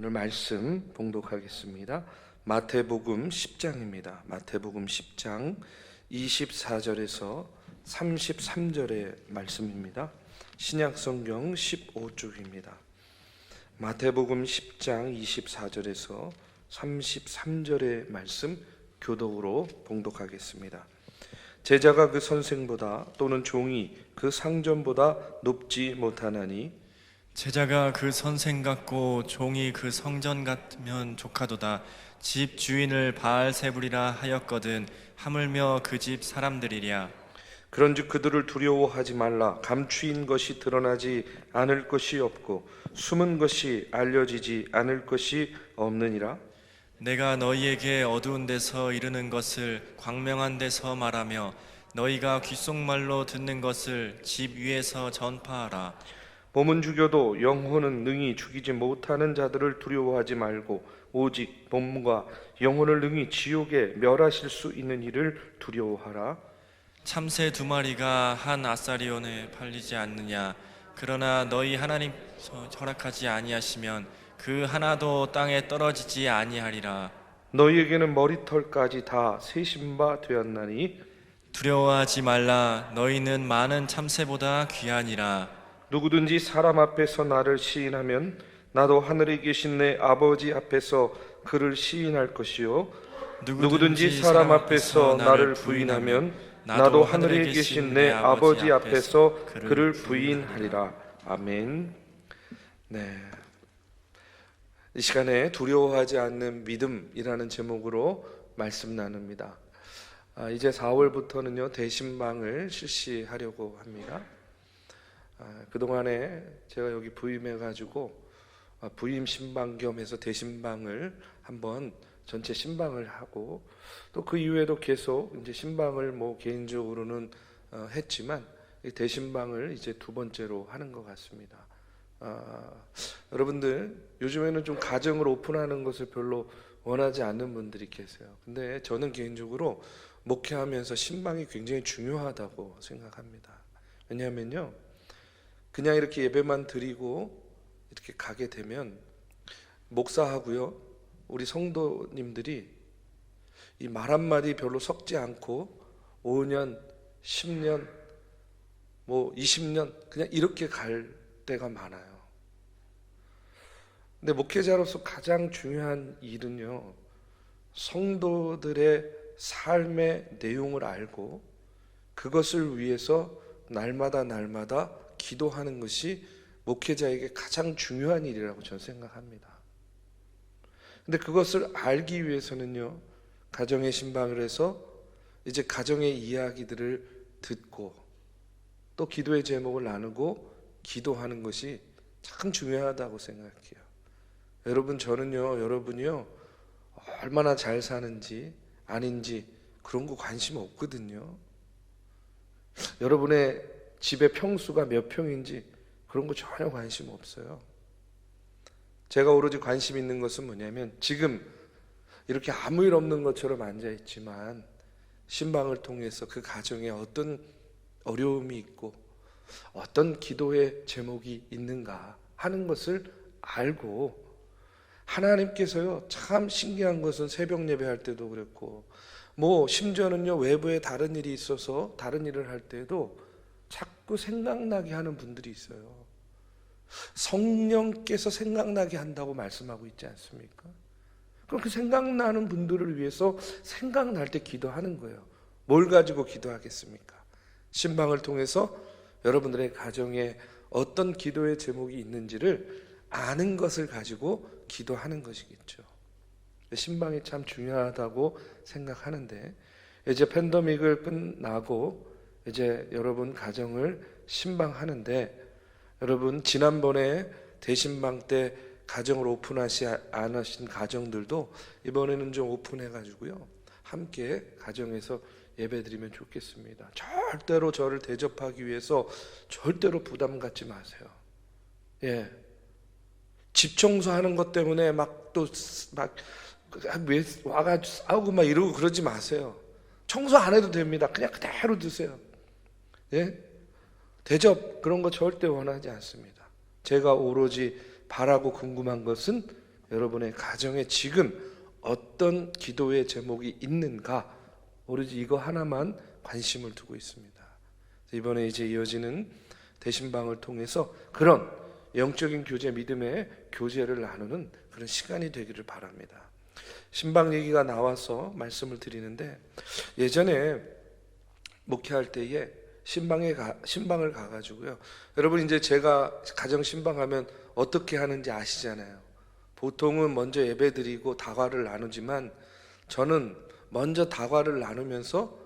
오늘 말씀 봉독하겠습니다. 마태복음 10장입니다. 마태복음 10장 24절에서 33절의 말씀입니다. 신약성경 15쪽입니다. 마태복음 10장 24절에서 33절의 말씀 교독으로 봉독하겠습니다. 제자가 그 선생보다 또는 종이 그 상전보다 높지 못하나니 제자가 그 선생 같고 종이 그 성전 같으면 조카도다. 집 주인을 바알세불이라 하였거든 하물며 그 집 사람들이랴. 그런즉 그들을 두려워하지 말라. 감추인 것이 드러나지 않을 것이 없고 숨은 것이 알려지지 않을 것이 없느니라. 내가 너희에게 어두운 데서 이르는 것을 광명한 데서 말하며 너희가 귓속말로 듣는 것을 집 위에서 전파하라. 몸은 죽여도 영혼은 능히 죽이지 못하는 자들을 두려워하지 말고 오직 몸과 영혼을 능히 지옥에 멸하실 수 있는 이를 두려워하라. 참새 2마리가 한 아사리온에 팔리지 않느냐. 그러나 너희 하나님 허락하지 아니하시면 그 하나도 땅에 떨어지지 아니하리라. 너희에게는 머리털까지 다 세신 바 되었나니 두려워하지 말라. 너희는 많은 참새보다 귀하니라. 누구든지 사람 앞에서 나를 시인하면 나도 하늘에 계신 내 아버지 앞에서 그를 시인할 것이요 누구든지 사람 앞에서 나를 부인하면 나도 하늘에 계신 내 아버지 앞에서 그를 부인하리라. 아멘. 네. 이 시간에 두려워하지 않는 믿음이라는 제목으로 말씀 나눕니다. 이제 4월부터는요 대신방을 실시하려고 합니다. 그동안에 제가 여기 부임해가지고 부임 신방 겸해서 대신방을 한번 전체 신방을 하고 또 그 이후에도 계속 이제 신방을 뭐 개인적으로는 했지만 대신방을 이제 2번째로 하는 것 같습니다. 여러분들 요즘에는 좀 가정을 오픈하는 것을 별로 원하지 않는 분들이 계세요. 근데 저는 개인적으로 목회하면서 신방이 굉장히 중요하다고 생각합니다. 왜냐하면요 그냥 이렇게 예배만 드리고 이렇게 가게 되면 목사하고요 우리 성도님들이 이 말 한마디 별로 섞지 않고 5년, 10년, 뭐 20년 그냥 이렇게 갈 때가 많아요. 근데 목회자로서 가장 중요한 일은요 성도들의 삶의 내용을 알고 그것을 위해서 날마다 기도하는 것이 목회자에게 가장 중요한 일이라고 저는 생각합니다. 근데 그것을 알기 위해서는요 가정의 신방을 해서 이제 가정의 이야기들을 듣고 또 기도의 제목을 나누고 기도하는 것이 참 중요하다고 생각해요. 여러분 저는요 여러분이요 얼마나 잘 사는지 아닌지 그런 거 관심 없거든요. 여러분의 집의 평수가 몇 평인지 그런 거 전혀 관심 없어요. 제가 오로지 관심 있는 것은 뭐냐면 지금 이렇게 아무 일 없는 것처럼 앉아있지만 신방을 통해서 그 가정에 어떤 어려움이 있고 어떤 기도의 제목이 있는가 하는 것을 알고 하나님께서요 참 신기한 것은 새벽 예배할 때도 그랬고 뭐 심지어는요 외부에 다른 일이 있어서 다른 일을 할 때에도 자꾸 생각나게 하는 분들이 있어요. 성령께서 생각나게 한다고 말씀하고 있지 않습니까? 그럼 그 생각나는 분들을 위해서 생각날 때 기도하는 거예요. 뭘 가지고 기도하겠습니까? 신방을 통해서 여러분들의 가정에 어떤 기도의 제목이 있는지를 아는 것을 가지고 기도하는 것이겠죠. 신방이 참 중요하다고 생각하는데 이제 팬데믹을 끝나고 이제 여러분 가정을 신방하는데 여러분 지난번에 대신방 때 가정을 오픈하지 않으신 가정들도 이번에는 좀 오픈해가지고요 함께 가정에서 예배드리면 좋겠습니다. 절대로 저를 대접하기 위해서 절대로 부담 갖지 마세요. 예, 집 청소하는 것 때문에 막 왜 와가지고 싸우고 막 이러고 그러지 마세요. 청소 안 해도 됩니다. 그냥 그대로 드세요. 예? 대접 그런 거 절대 원하지 않습니다. 제가 오로지 바라고 궁금한 것은 여러분의 가정에 지금 어떤 기도의 제목이 있는가, 오로지 이거 하나만 관심을 두고 있습니다. 이번에 이제 이어지는 대신방을 통해서 그런 영적인 교제, 믿음의 교제를 나누는 그런 시간이 되기를 바랍니다. 신방 얘기가 나와서 말씀을 드리는데, 예전에 목회할 때에 신방을 가가지고요. 여러분 이제 제가 가정 신방하면 어떻게 하는지 아시잖아요. 보통은 먼저 예배드리고 다과를 나누지만 저는 먼저 다과를 나누면서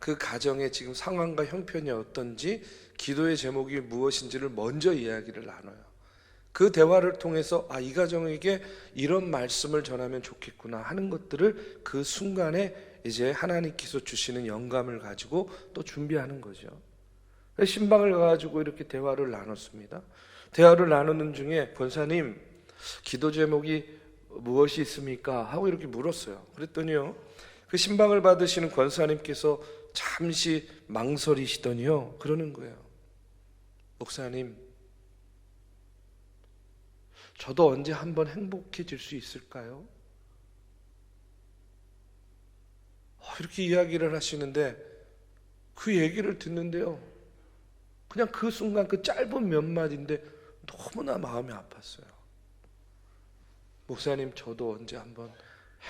그 가정의 지금 상황과 형편이 어떤지, 기도의 제목이 무엇인지를 먼저 이야기를 나눠요. 그 대화를 통해서 이 가정에게 이런 말씀을 전하면 좋겠구나 하는 것들을 그 순간에 이제 하나님께서 주시는 영감을 가지고 또 준비하는 거죠. 신방을 가지고 이렇게 대화를 나눴습니다. 대화를 나누는 중에 권사님, 기도 제목이 무엇이 있습니까? 하고 이렇게 물었어요. 그랬더니요, 그 신방을 받으시는 권사님께서 잠시 망설이시더니요, 그러는 거예요. 목사님, 저도 언제 한번 행복해질 수 있을까요? 이렇게 이야기를 하시는데, 그 얘기를 듣는데요, 그냥 그 순간 그 짧은 몇 마디인데 너무나 마음이 아팠어요. 목사님, 저도 언제 한번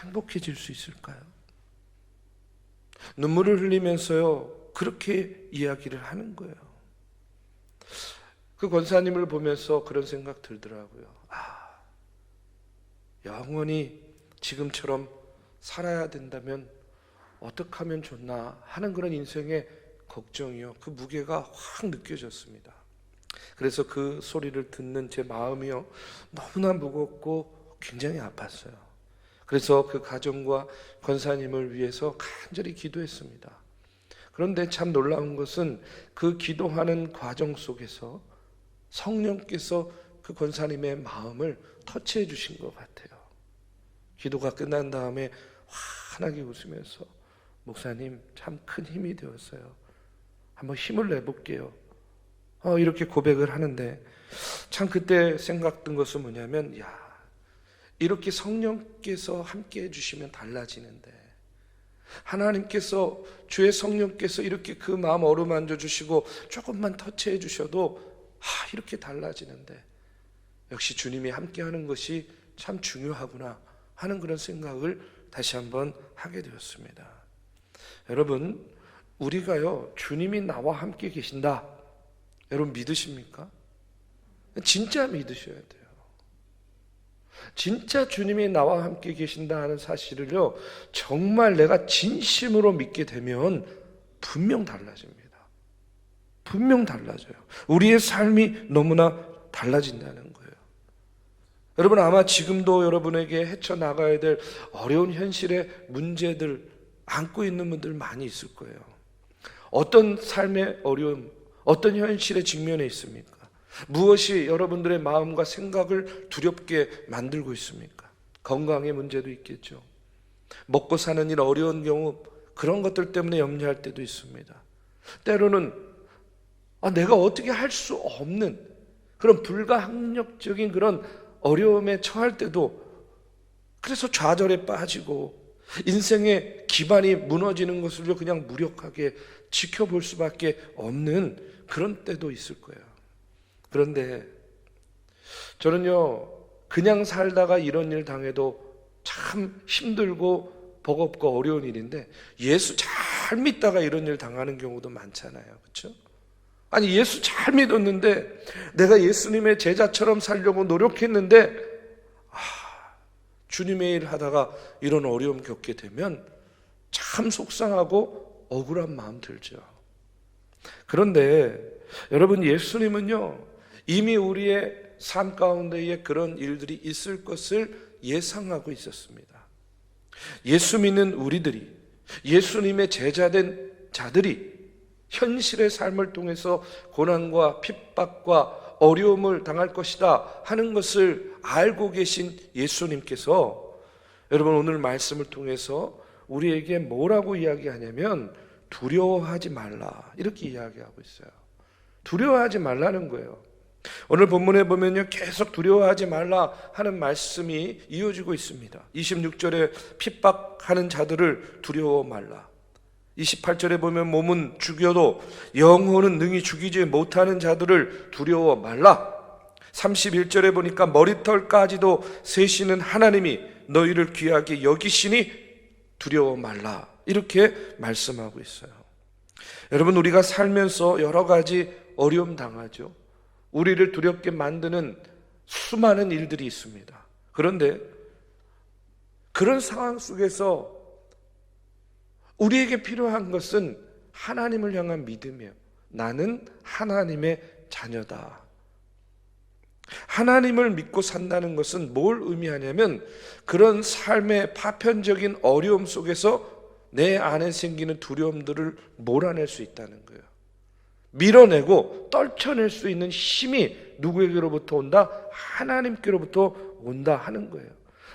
행복해질 수 있을까요? 눈물을 흘리면서요, 그렇게 이야기를 하는 거예요. 그 권사님을 보면서 그런 생각 들더라고요. 영원히 지금처럼 살아야 된다면 어떻게 하면 좋나 하는 그런 인생의 걱정이요, 그 무게가 확 느껴졌습니다. 그래서 그 소리를 듣는 제 마음이요, 너무나 무겁고 굉장히 아팠어요. 그래서 그 가정과 권사님을 위해서 간절히 기도했습니다. 그런데 참 놀라운 것은 그 기도하는 과정 속에서 성령께서 그 권사님의 마음을 터치해 주신 것 같아요. 기도가 끝난 다음에 환하게 웃으면서, 목사님, 참 큰 힘이 되었어요. 한번 힘을 내볼게요. 이렇게 고백을 하는데, 참 그때 생각든 것은 뭐냐면, 이렇게 성령께서 함께 해주시면 달라지는데, 하나님께서, 주의 성령께서 이렇게 그 마음 어루만져 주시고 조금만 터치해 주셔도 이렇게 달라지는데, 역시 주님이 함께 하는 것이 참 중요하구나 하는 그런 생각을 다시 한번 하게 되었습니다. 여러분, 우리가요, 주님이 나와 함께 계신다, 여러분 믿으십니까? 진짜 믿으셔야 돼요. 진짜 주님이 나와 함께 계신다 하는 사실을요, 정말 내가 진심으로 믿게 되면 분명 달라집니다. 분명 달라져요. 우리의 삶이 너무나 달라진다는 거예요. 여러분, 아마 지금도 여러분에게 헤쳐나가야 될 어려운 현실의 문제들 안고 있는 분들 많이 있을 거예요. 어떤 삶의 어려움, 어떤 현실에 직면해 있습니까? 무엇이 여러분들의 마음과 생각을 두렵게 만들고 있습니까? 건강의 문제도 있겠죠. 먹고 사는 일 어려운 경우, 그런 것들 때문에 염려할 때도 있습니다. 때로는 내가 어떻게 할 수 없는 그런 불가항력적인 그런 어려움에 처할 때도, 그래서 좌절에 빠지고 인생의 기반이 무너지는 것을 그냥 무력하게 지켜볼 수밖에 없는 그런 때도 있을 거예요. 그런데 저는요, 그냥 살다가 이런 일 당해도 참 힘들고 버겁고 어려운 일인데, 예수 잘 믿다가 이런 일 당하는 경우도 많잖아요. 그렇죠? 아니, 예수 잘 믿었는데, 내가 예수님의 제자처럼 살려고 노력했는데, 주님의 일 하다가 이런 어려움 겪게 되면 참 속상하고 억울한 마음 들죠. 그런데 여러분, 예수님은요, 이미 우리의 삶 가운데에 그런 일들이 있을 것을 예상하고 있었습니다. 예수 믿는 우리들이, 예수님의 제자된 자들이 현실의 삶을 통해서 고난과 핍박과 어려움을 당할 것이다 하는 것을 알고 계신 예수님께서, 여러분, 오늘 말씀을 통해서 우리에게 뭐라고 이야기하냐면, 두려워하지 말라, 이렇게 이야기하고 있어요. 두려워하지 말라는 거예요. 오늘 본문에 보면요, 계속 두려워하지 말라 하는 말씀이 이어지고 있습니다. 26절에 핍박하는 자들을 두려워 말라. 28절에 보면 몸은 죽여도 영혼은 능히 죽이지 못하는 자들을 두려워 말라. 31절에 보니까 머리털까지도 세시는 하나님이 너희를 귀하게 여기시니 두려워 말라. 이렇게 말씀하고 있어요. 여러분, 우리가 살면서 여러 가지 어려움 당하죠. 우리를 두렵게 만드는 수많은 일들이 있습니다. 그런데 그런 상황 속에서 우리에게 필요한 것은 하나님을 향한 믿음이에요. 나는 하나님의 자녀다. 하나님을 믿고 산다는 것은 뭘 의미하냐면, 그런 삶의 파편적인 어려움 속에서 내 안에 생기는 두려움들을 몰아낼 수 있다는 거예요. 밀어내고 떨쳐낼 수 있는 힘이 누구에게로부터 온다? 하나님께로부터 온다 하는 거예요.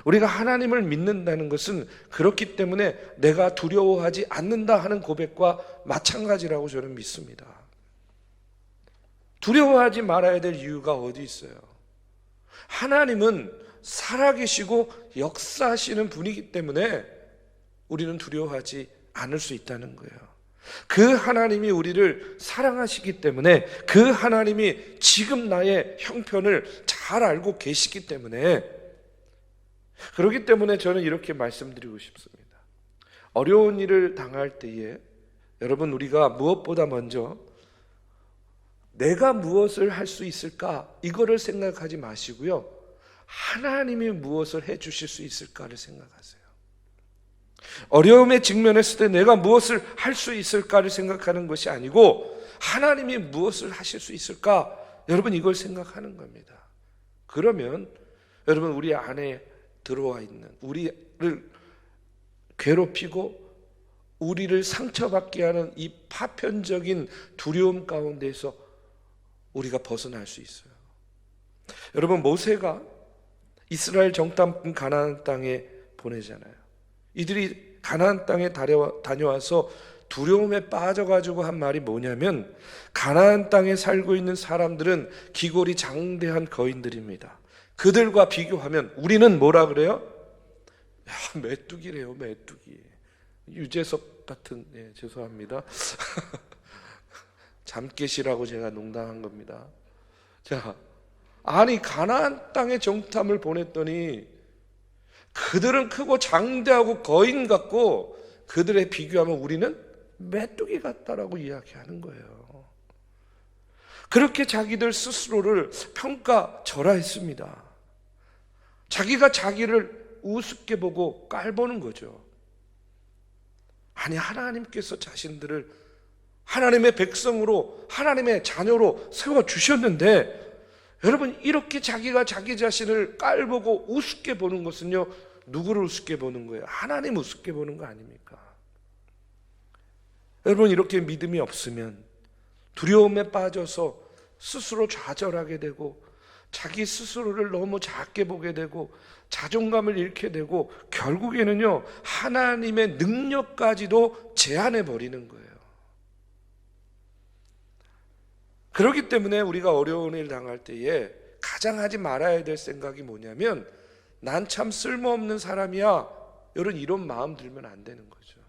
우리가 하나님을 믿는다는 것은 그렇기 때문에 내가 두려워하지 않는다 하는 고백과 마찬가지라고 저는 믿습니다. 두려워하지 말아야 될 이유가 어디 있어요? 하나님은 살아계시고 역사하시는 분이기 때문에 우리는 두려워하지 않을 수 있다는 거예요. 그 하나님이 우리를 사랑하시기 때문에, 그 하나님이 지금 나의 형편을 잘 알고 계시기 때문에, 그렇기 때문에 저는 이렇게 말씀드리고 싶습니다. 어려운 일을 당할 때에 여러분, 우리가 무엇보다 먼저 내가 무엇을 할 수 있을까, 이거를 생각하지 마시고요, 하나님이 무엇을 해 주실 수 있을까를 생각하세요. 어려움에 직면했을 때 내가 무엇을 할 수 있을까를 생각하는 것이 아니고, 하나님이 무엇을 하실 수 있을까, 여러분 이걸 생각하는 겁니다. 그러면 여러분, 우리 안에 들어와 있는, 우리를 괴롭히고 우리를 상처받게 하는 이 파편적인 두려움 가운데서 우리가 벗어날 수 있어요. 여러분, 모세가 이스라엘 정탐꾼 가나안 땅에 보내잖아요. 이들이 가나안 땅에 다녀와서 두려움에 빠져가지고 한 말이 뭐냐면, 가나안 땅에 살고 있는 사람들은 기골이 장대한 거인들입니다. 그들과 비교하면 우리는 뭐라 그래요? 야, 메뚜기래요, 메뚜기. 유재석 같은, 죄송합니다. 잠깨시라고 제가 농담한 겁니다. 자, 아니 가나안 땅에 정탐을 보냈더니 그들은 크고 장대하고 거인 같고, 그들에 비교하면 우리는 메뚜기 같다라고 이야기하는 거예요. 그렇게 자기들 스스로를 평가절하했습니다. 자기가 자기를 우습게 보고 깔보는 거죠. 아니, 하나님께서 자신들을 하나님의 백성으로, 하나님의 자녀로 세워주셨는데, 여러분, 이렇게 자기가 자기 자신을 깔보고 우습게 보는 것은요, 누구를 우습게 보는 거예요? 하나님 우습게 보는 거 아닙니까? 여러분, 이렇게 믿음이 없으면 두려움에 빠져서 스스로 좌절하게 되고, 자기 스스로를 너무 작게 보게 되고, 자존감을 잃게 되고, 결국에는요, 하나님의 능력까지도 제한해 버리는 거예요. 그렇기 때문에 우리가 어려운 일 당할 때에 가장 하지 말아야 될 생각이 뭐냐면, 난 참 쓸모없는 사람이야, 이런 마음 들면 안 되는 거죠.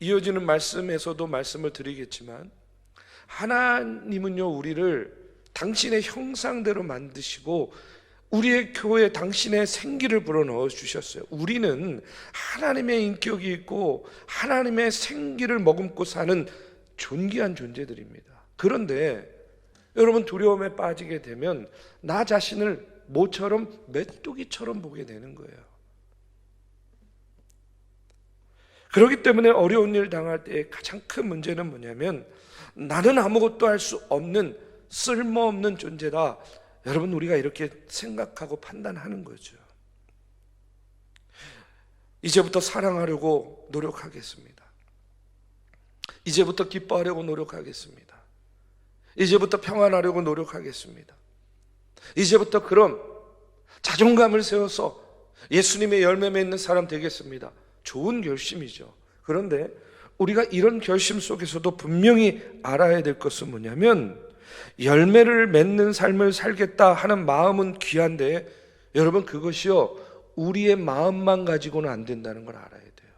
이어지는 말씀에서도 말씀을 드리겠지만, 하나님은요, 우리를 당신의 형상대로 만드시고 우리의 교회에 당신의 생기를 불어넣어 주셨어요. 우리는 하나님의 인격이 있고 하나님의 생기를 머금고 사는 존귀한 존재들입니다. 그런데 여러분, 두려움에 빠지게 되면 나 자신을 모처럼 메뚜기처럼 보게 되는 거예요. 그렇기 때문에 어려운 일 당할 때 가장 큰 문제는 뭐냐면, 나는 아무것도 할 수 없는 쓸모없는 존재다, 여러분, 우리가 이렇게 생각하고 판단하는 거죠. 이제부터 사랑하려고 노력하겠습니다. 이제부터 기뻐하려고 노력하겠습니다. 이제부터 평안하려고 노력하겠습니다. 이제부터 그럼 자존감을 세워서 예수님의 열매 맺는 사람 되겠습니다. 좋은 결심이죠. 그런데 우리가 이런 결심 속에서도 분명히 알아야 될 것은 뭐냐면, 열매를 맺는 삶을 살겠다 하는 마음은 귀한데 여러분 그것이요 우리의 마음만 가지고는 안 된다는 걸 알아야 돼요.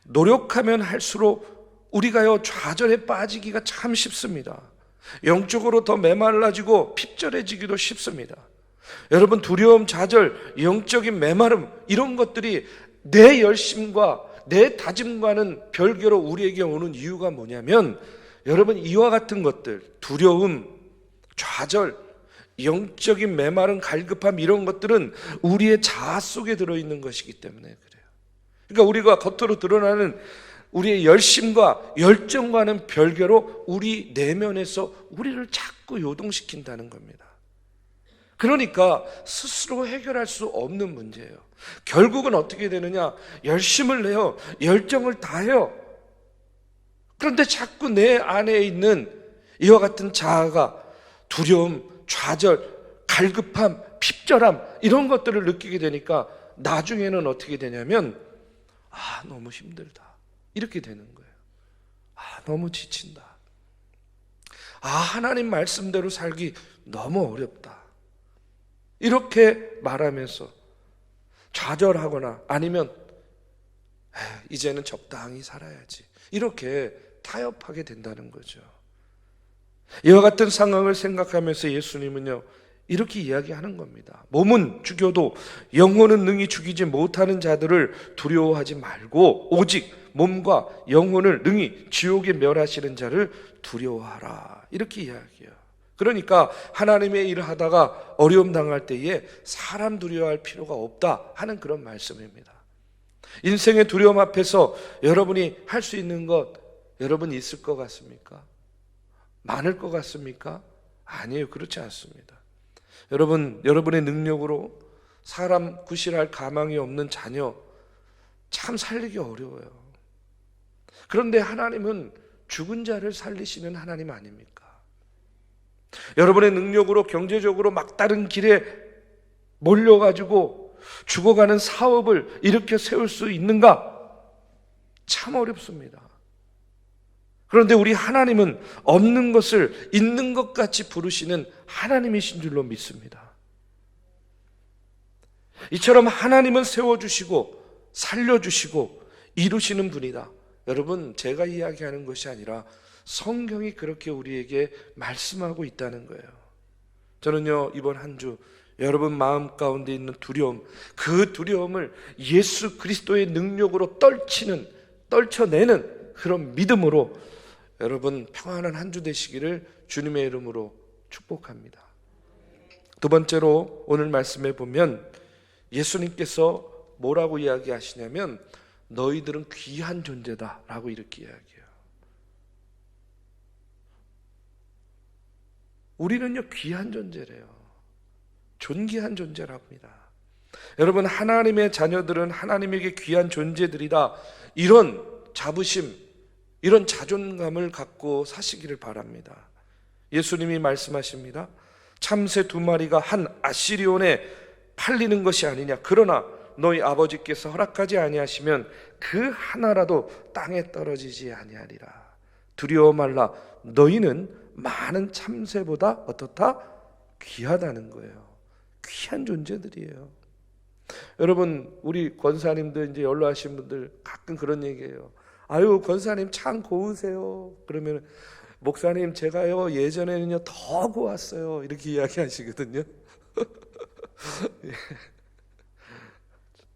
노력하면 할수록 우리가요 좌절에 빠지기가 참 쉽습니다. 영적으로 더 메말라지고 핍절해지기도 쉽습니다. 여러분 두려움, 좌절, 영적인 메마름 이런 것들이 내 열심과 내 다짐과는 별개로 우리에게 오는 이유가 뭐냐면 여러분 이와 같은 것들 두려움, 좌절, 영적인 메마름, 갈급함 이런 것들은 우리의 자아 속에 들어있는 것이기 때문에 그래요. 그러니까 우리가 겉으로 드러나는 우리의 열심과 열정과는 별개로 우리 내면에서 우리를 자꾸 요동시킨다는 겁니다. 그러니까 스스로 해결할 수 없는 문제예요. 결국은 어떻게 되느냐? 열심을 내요. 열정을 다해요. 그런데 자꾸 내 안에 있는 이와 같은 자아가 두려움, 좌절, 갈급함, 핍절함 이런 것들을 느끼게 되니까 나중에는 어떻게 되냐면 너무 힘들다. 이렇게 되는 거예요. 너무 지친다. 하나님 말씀대로 살기 너무 어렵다. 이렇게 말하면서 좌절하거나 아니면 이제는 적당히 살아야지. 이렇게 타협하게 된다는 거죠. 이와 같은 상황을 생각하면서 예수님은요 이렇게 이야기하는 겁니다. 몸은 죽여도 영혼은 능히 죽이지 못하는 자들을 두려워하지 말고 오직 몸과 영혼을 능히 지옥에 멸하시는 자를 두려워하라. 이렇게 이야기해요. 그러니까 하나님의 일을 하다가 어려움 당할 때에 사람 두려워할 필요가 없다 하는 그런 말씀입니다. 인생의 두려움 앞에서 여러분이 할 수 있는 것 여러분 있을 것 같습니까? 많을 것 같습니까? 아니에요. 그렇지 않습니다. 여러분의 능력으로 사람 구실할 가망이 없는 자녀 참 살리기 어려워요. 그런데 하나님은 죽은 자를 살리시는 하나님 아닙니까? 여러분의 능력으로 경제적으로 막다른 길에 몰려가지고 죽어가는 사업을 일으켜 세울 수 있는가? 참 어렵습니다. 그런데 우리 하나님은 없는 것을 있는 것 같이 부르시는 하나님이신 줄로 믿습니다. 이처럼 하나님은 세워주시고 살려주시고 이루시는 분이다. 여러분 제가 이야기하는 것이 아니라 성경이 그렇게 우리에게 말씀하고 있다는 거예요. 저는요 이번 한 주 여러분 마음 가운데 있는 두려움, 그 두려움을 예수 그리스도의 능력으로 떨쳐내는 그런 믿음으로 여러분 평안한 한 주 되시기를 주님의 이름으로 축복합니다. 두 번째로 오늘 말씀에 보면 예수님께서 뭐라고 이야기하시냐면 너희들은 귀한 존재다 라고 이렇게 이야기해요. 우리는요 귀한 존재래요. 존귀한 존재라고 합니다. 여러분 하나님의 자녀들은 하나님에게 귀한 존재들이다. 이런 자부심, 이런 자존감을 갖고 사시기를 바랍니다. 예수님이 말씀하십니다. 참새 2마리가 한 아시리온에 팔리는 것이 아니냐. 그러나 너희 아버지께서 허락하지 아니하시면 그 하나라도 땅에 떨어지지 아니하리라. 두려워 말라. 너희는 많은 참새보다 어떻다? 귀하다는 거예요. 귀한 존재들이에요. 여러분 우리 권사님들 이제 연로하신 분들 가끔 그런 얘기해요. 아유 권사님 참 고우세요. 그러면 목사님 제가요 예전에는요 더 고왔어요. 이렇게 이야기하시거든요.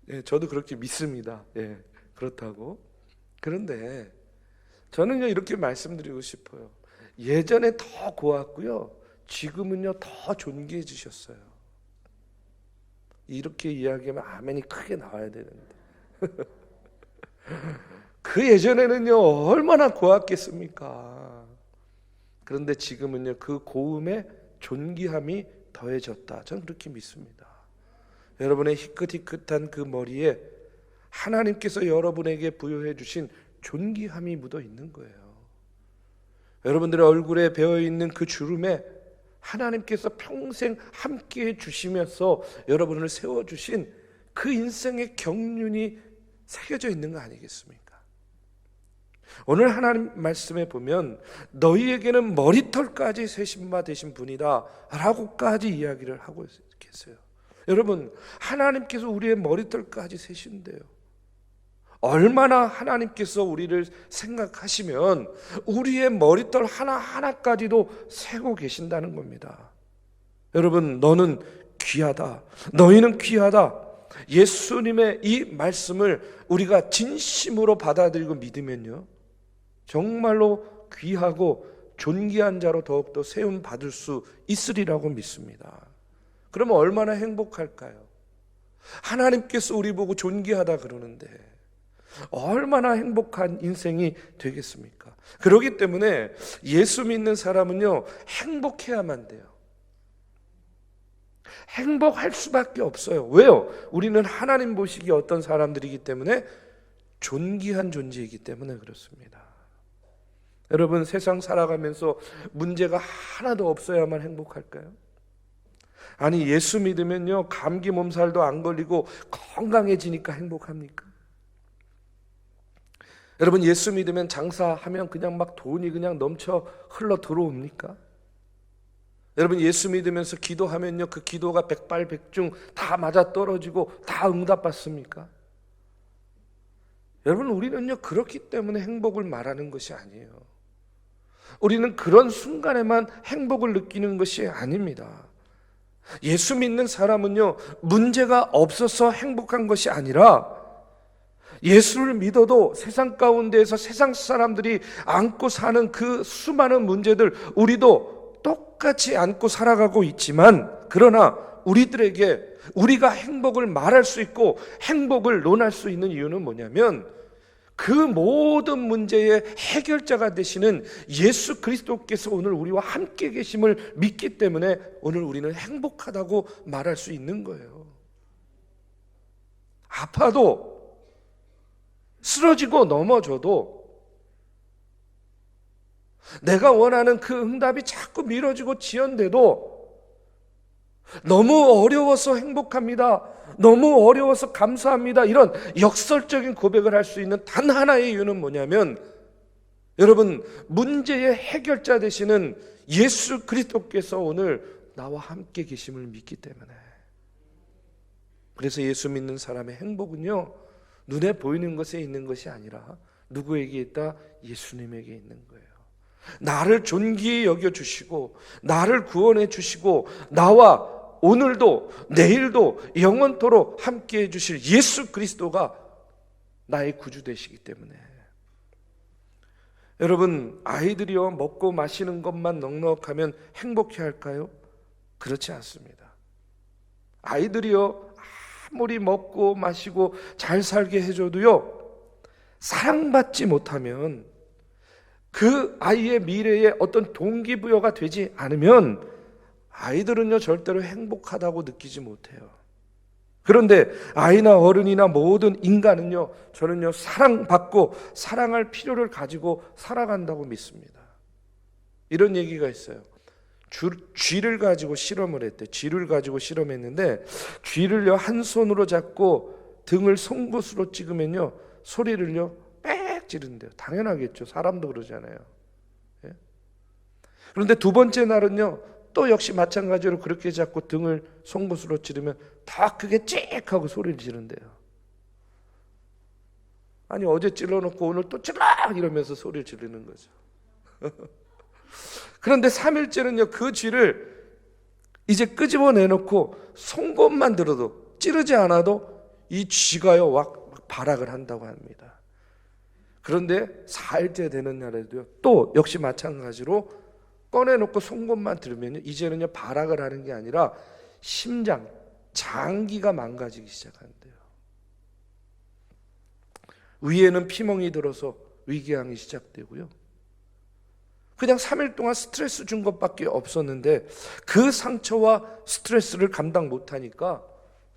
예, 저도 그렇게 믿습니다. 예, 그렇다고. 그런데 저는요 이렇게 말씀드리고 싶어요. 예전에 더 고왔고요. 지금은요 더 존귀해지셨어요. 이렇게 이야기하면 아멘이 크게 나와야 되는데. 그 예전에는요 얼마나 고왔겠습니까? 그런데 지금은요 그 고움에 존귀함이 더해졌다. 저는 그렇게 믿습니다. 여러분의 희끗희끗한 그 머리에 하나님께서 여러분에게 부여해 주신 존귀함이 묻어 있는 거예요. 여러분들의 얼굴에 배어있는 그 주름에 하나님께서 평생 함께해 주시면서 여러분을 세워주신 그 인생의 경륜이 새겨져 있는 거 아니겠습니까? 오늘 하나님 말씀에 보면 너희에게는 머리털까지 세신 바 되신 분이다 라고까지 이야기를 하고 계세요. 여러분, 하나님께서 우리의 머리털까지 세신대요. 얼마나 하나님께서 우리를 생각하시면 우리의 머리털 하나하나까지도 세고 계신다는 겁니다. 여러분, 너는 귀하다, 너희는 귀하다, 예수님의 이 말씀을 우리가 진심으로 받아들이고 믿으면요, 정말로 귀하고 존귀한 자로 더욱더 세움 받을 수 있으리라고 믿습니다. 그러면 얼마나 행복할까요? 하나님께서 우리 보고 존귀하다 그러는데 얼마나 행복한 인생이 되겠습니까? 그렇기 때문에 예수 믿는 사람은요, 행복해야만 돼요. 행복할 수밖에 없어요. 왜요? 우리는 하나님 보시기에 어떤 사람들이기 때문에 존귀한 존재이기 때문에 그렇습니다. 여러분, 세상 살아가면서 문제가 하나도 없어야만 행복할까요? 아니, 예수 믿으면요, 감기 몸살도 안 걸리고 건강해지니까 행복합니까? 여러분, 예수 믿으면 장사하면 그냥 막 돈이 그냥 넘쳐 흘러 들어옵니까? 여러분, 예수 믿으면서 기도하면요, 그 기도가 백발백중 다 맞아 떨어지고 다 응답받습니까? 여러분, 우리는요, 그렇기 때문에 행복을 말하는 것이 아니에요. 우리는 그런 순간에만 행복을 느끼는 것이 아닙니다. 예수 믿는 사람은요, 문제가 없어서 행복한 것이 아니라 예수를 믿어도 세상 가운데에서 세상 사람들이 안고 사는 그 수많은 문제들 우리도 똑같이 안고 살아가고 있지만, 그러나 우리들에게 우리가 행복을 말할 수 있고 행복을 논할 수 있는 이유는 뭐냐면, 그 모든 문제의 해결자가 되시는 예수 그리스도께서 오늘 우리와 함께 계심을 믿기 때문에 오늘 우리는 행복하다고 말할 수 있는 거예요. 아파도, 쓰러지고 넘어져도 내가 원하는 그 응답이 자꾸 미뤄지고 지연돼도 너무 어려워서 행복합니다, 너무 어려워서 감사합니다, 이런 역설적인 고백을 할 수 있는 단 하나의 이유는 뭐냐면, 여러분, 문제의 해결자 되시는 예수 그리스도께서 오늘 나와 함께 계심을 믿기 때문에. 그래서 예수 믿는 사람의 행복은요, 눈에 보이는 것에 있는 것이 아니라 누구에게 있다? 예수님에게 있는 거예요. 나를 존귀히 여겨주시고 나를 구원해 주시고 나와 오늘도 내일도 영원토록 함께해 주실 예수 그리스도가 나의 구주 되시기 때문에. 여러분, 아이들이요, 먹고 마시는 것만 넉넉하면 행복해 할까요? 그렇지 않습니다. 아이들이요, 아무리 먹고 마시고 잘 살게 해줘도요, 사랑받지 못하면, 그 아이의 미래에 어떤 동기부여가 되지 않으면 아이들은요, 절대로 행복하다고 느끼지 못해요. 그런데 아이나 어른이나 모든 인간은요, 저는요, 사랑받고 사랑할 필요를 가지고 살아간다고 믿습니다. 이런 얘기가 있어요. 쥐를 가지고 실험을 했대. 쥐를 가지고 실험했는데, 쥐를요, 한 손으로 잡고 등을 송곳으로 찍으면요, 소리를요 빽 지른대요. 당연하겠죠. 사람도 그러잖아요. 예? 그런데 두 번째 날은요, 또 역시 마찬가지로 그렇게 잡고 등을 송곳으로 찌르면 더 크게 찍 하고 소리를 지른대요. 아니, 어제 찔러놓고 오늘 또 찔러 이러면서 소리를 지르는 거죠. 그런데 3일째는요, 그 쥐를 이제 끄집어내놓고 송곳만 들어도, 찌르지 않아도 이 쥐가요 막 발악을 한다고 합니다. 그런데 4일째 되는 날에도요, 또 역시 마찬가지로 꺼내놓고 송곳만 들으면요, 이제는요 발악을 하는 게 아니라 심장, 장기가 망가지기 시작한대요. 위에는 피멍이 들어서 위궤양이 시작되고요, 그냥 3일 동안 스트레스 준 것밖에 없었는데 그 상처와 스트레스를 감당 못하니까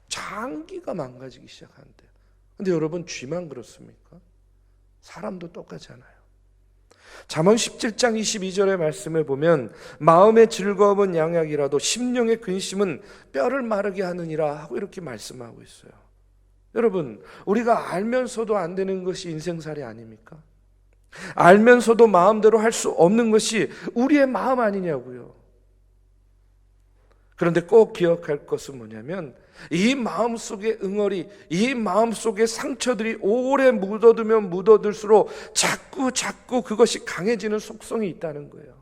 장기가 망가지기 시작한대요. 근데 여러분, 쥐만 그렇습니까? 사람도 똑같잖아요. 잠언 17장 22절의 말씀을 보면, 마음의 즐거움은 양약이라도 심령의 근심은 뼈를 마르게 하느니라 하고 이렇게 말씀하고 있어요. 여러분, 우리가 알면서도 안 되는 것이 인생살이 아닙니까? 알면서도 마음대로 할 수 없는 것이 우리의 마음 아니냐고요. 그런데 꼭 기억할 것은 뭐냐면 이 마음속의 응어리, 이 마음속의 상처들이 오래 묻어두면 묻어둘수록 자꾸 그것이 강해지는 속성이 있다는 거예요.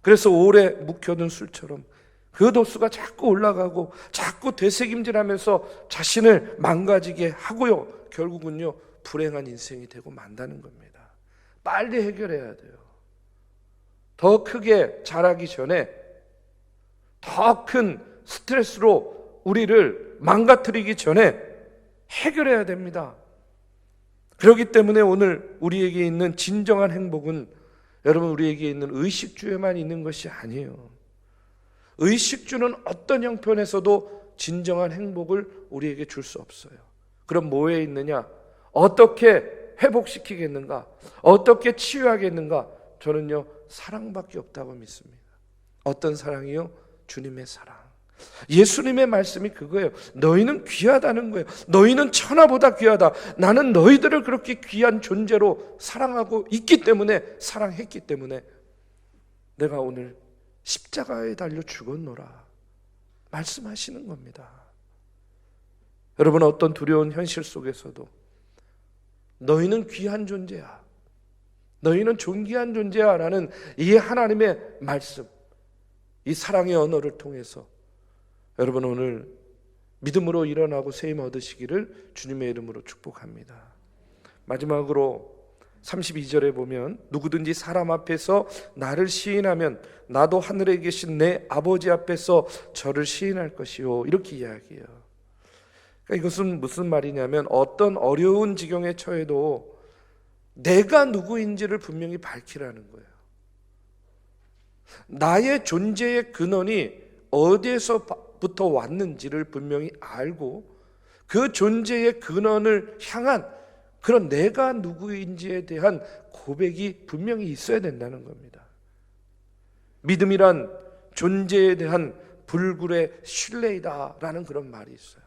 그래서 오래 묵혀둔 술처럼 그 도수가 자꾸 올라가고 자꾸 되새김질하면서 자신을 망가지게 하고요, 결국은요 불행한 인생이 되고 만다는 겁니다. 빨리 해결해야 돼요. 더 크게 자라기 전에 더 큰 스트레스로 우리를 망가뜨리기 전에 해결해야 됩니다. 그렇기 때문에 오늘 우리에게 있는 진정한 행복은 여러분 우리에게 있는 의식주에만 있는 것이 아니에요. 의식주는 어떤 형편에서도 진정한 행복을 우리에게 줄 수 없어요. 그럼 뭐에 있느냐? 어떻게 회복시키겠는가? 어떻게 치유하겠는가? 저는요 사랑밖에 없다고 믿습니다. 어떤 사랑이요? 주님의 사랑. 예수님의 말씀이 그거예요. 너희는 귀하다는 거예요. 너희는 천하보다 귀하다. 나는 너희들을 그렇게 귀한 존재로 사랑하고 있기 때문에, 사랑했기 때문에 내가 오늘 십자가에 달려 죽었노라 말씀하시는 겁니다. 여러분, 어떤 두려운 현실 속에서도 너희는 귀한 존재야, 너희는 존귀한 존재야 라는 이 하나님의 말씀, 이 사랑의 언어를 통해서 여러분 오늘 믿음으로 일어나고 세임 얻으시기를 주님의 이름으로 축복합니다. 마지막으로 32절에 보면 누구든지 사람 앞에서 나를 시인하면 나도 하늘에 계신 내 아버지 앞에서 저를 시인할 것이요, 이렇게 이야기해요. 그러니까 이것은 무슨 말이냐면 어떤 어려운 지경에 처해도 내가 누구인지를 분명히 밝히라는 거예요. 나의 존재의 근원이 어디에서부터 왔는지를 분명히 알고 그 존재의 근원을 향한 그런 내가 누구인지에 대한 고백이 분명히 있어야 된다는 겁니다. 믿음이란 존재에 대한 불굴의 신뢰이다라는 그런 말이 있어요.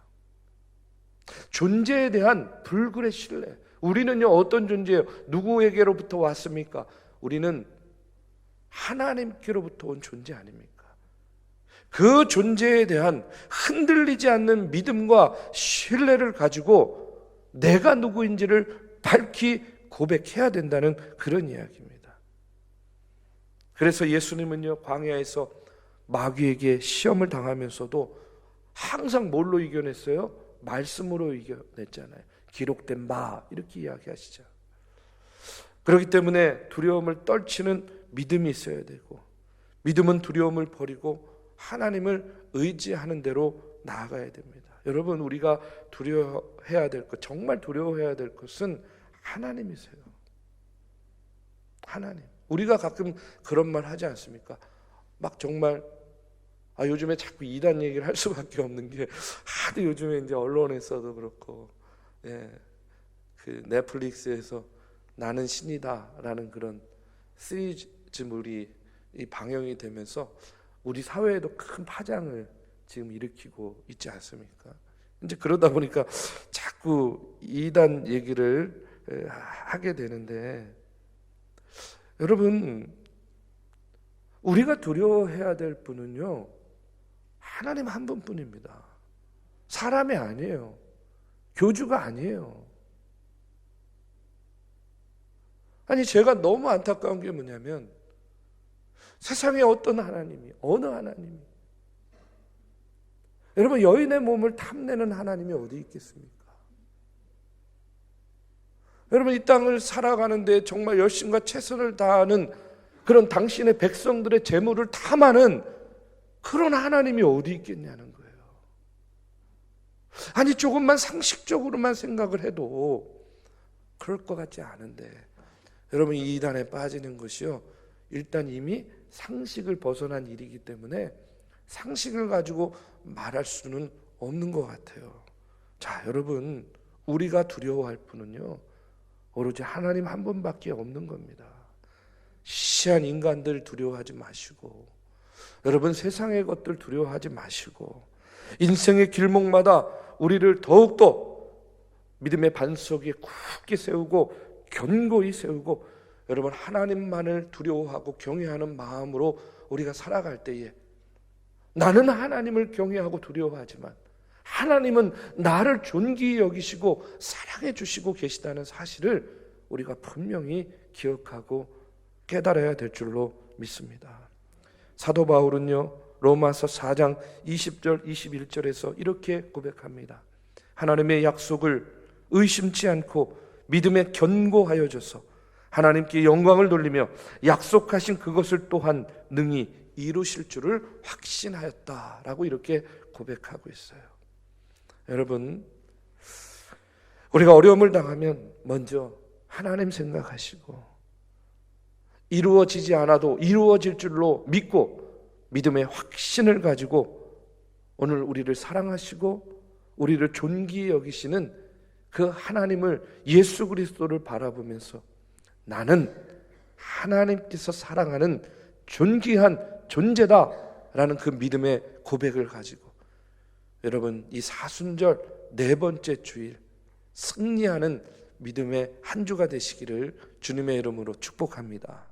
존재에 대한 불굴의 신뢰. 우리는요 어떤 존재예요? 누구에게로부터 왔습니까? 우리는 하나님께로부터 온 존재 아닙니까? 그 존재에 대한 흔들리지 않는 믿음과 신뢰를 가지고 내가 누구인지를 밝히 고백해야 된다는 그런 이야기입니다. 그래서 예수님은요 광야에서 마귀에게 시험을 당하면서도 항상 뭘로 이겨냈어요? 말씀으로 이겨냈잖아요. 기록된 바, 이렇게 이야기하시죠. 그렇기 때문에 두려움을 떨치는 믿음이 있어야 되고, 믿음은 두려움을 버리고 하나님을 의지하는 대로 나아가야 됩니다. 여러분, 우리가 두려워해야 될 것, 정말 두려워해야 될 것은 하나님이세요. 하나님. 우리가 가끔 그런 말 하지 않습니까? 막 정말 요즘에 자꾸 이단 얘기를 할 수밖에 없는 게 하도 요즘에 이제 언론에서도 그렇고, 그 넷플릭스에서 나는 신이다라는 그런 시리즈물이 방영이 되면서 우리 사회에도 큰 파장을 지금 일으키고 있지 않습니까? 이제 그러다 보니까 자꾸 이단 얘기를 하게 되는데, 여러분, 우리가 두려워해야 될 분은요 하나님 한 분뿐입니다. 사람이 아니에요. 교주가 아니에요. 아니, 제가 너무 안타까운 게 뭐냐면 세상에 어떤 하나님이, 어느 하나님이, 여러분, 여인의 몸을 탐내는 하나님이 어디 있겠습니까? 여러분, 이 땅을 살아가는데 정말 열심과 최선을 다하는 그런 당신의 백성들의 재물을 탐하는 그런 하나님이 어디 있겠냐는 거예요. 아니, 조금만 상식적으로만 생각을 해도 그럴 것 같지 않은데, 여러분, 이 이단에 빠지는 것이요 일단 이미 상식을 벗어난 일이기 때문에 상식을 가지고 말할 수는 없는 것 같아요. 자, 여러분, 우리가 두려워할 분은요 오로지 하나님 한 분밖에 없는 겁니다. 시시한 인간들 두려워하지 마시고, 여러분, 세상의 것들 두려워하지 마시고, 인생의 길목마다 우리를 더욱더 믿음의 반석에 굳게 세우고 견고히 세우고 여러분 하나님만을 두려워하고 경외하는 마음으로 우리가 살아갈 때에 나는 하나님을 경외하고 두려워하지만 하나님은 나를 존귀히 여기시고 사랑해 주시고 계시다는 사실을 우리가 분명히 기억하고 깨달아야 될 줄로 믿습니다. 사도 바울은요 로마서 4장 20절 21절에서 이렇게 고백합니다. 하나님의 약속을 의심치 않고 믿음에 견고하여져서 하나님께 영광을 돌리며 약속하신 그것을 또한 능히 이루실 줄을 확신하였다라고 이렇게 고백하고 있어요. 여러분, 우리가 어려움을 당하면 먼저 하나님 생각하시고 이루어지지 않아도 이루어질 줄로 믿고 믿음의 확신을 가지고 오늘 우리를 사랑하시고 우리를 존귀히 여기시는 그 하나님을 예수 그리스도를 바라보면서 나는 하나님께서 사랑하는 존귀한 존재다라는 그 믿음의 고백을 가지고 여러분 이 사순절 네 번째 주일 승리하는 믿음의 한 주가 되시기를 주님의 이름으로 축복합니다.